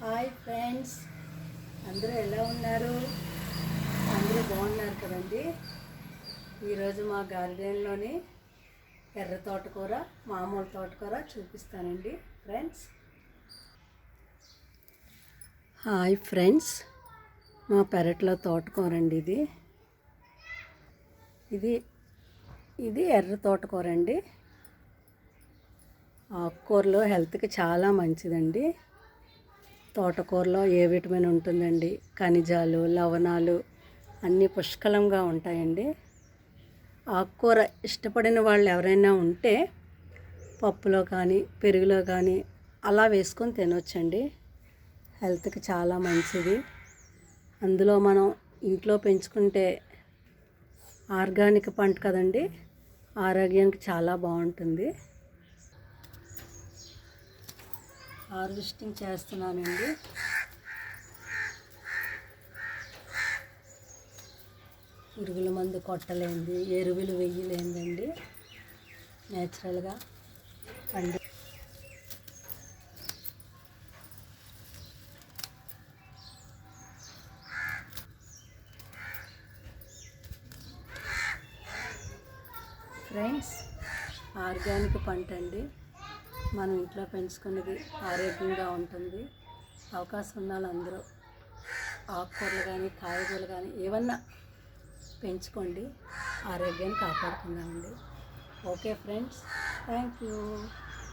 Hi friends, అందరూ ఎలా ఉన్నారు? అందరూ బాగున్నారు కదండి. ఈరోజు మా గార్డెన్లోని ఎర్ర తోటకూర, మామూలు తోటకూర చూపిస్తానండి ఫ్రెండ్స్. హాయ్ ఫ్రెండ్స్, మా పెరట్లో తోటకూర అండి ఇది ఎర్ర తోటకూర అండి. ఆకుకూరలో హెల్త్కి చాలా మంచిదండి. తోటకూరలో ఏ విటమిన్ ఉంటుందండి, ఖనిజాలు, లవణాలు అన్నీ పుష్కలంగా ఉంటాయండి. ఆకుకూర ఇష్టపడిన వాళ్ళు ఎవరైనా ఉంటే పప్పులో కానీ పెరుగులో కానీ అలా వేసుకొని తినొచ్చండి. హెల్త్కి చాలా మంచిది. అందులో మనం ఇంట్లో పెంచుకుంటే ఆర్గానిక్ పంట కదండి, ఆరోగ్యానికి చాలా బాగుంటుంది. హార్వెస్టింగ్ చేస్తున్నానండి. పురుగుల మందు కొట్టలేంది, ఎరువులు వేయలేందండి, నేచురల్గా పండి. ఫ్రెండ్స్, ఆర్గానిక్ పంట అండి. మనం ఇంట్లో పెంచుకున్నది ఆరోగ్యంగా ఉంటుంది. అవకాశం ఉన్న వాళ్ళందరూ ఆకుకూరలు కానీ కాయగూరలు కానీ ఏమన్నా పెంచుకోండి, ఆరోగ్యాన్ని కాపాడుకుందామండి. Okay friends, thank you.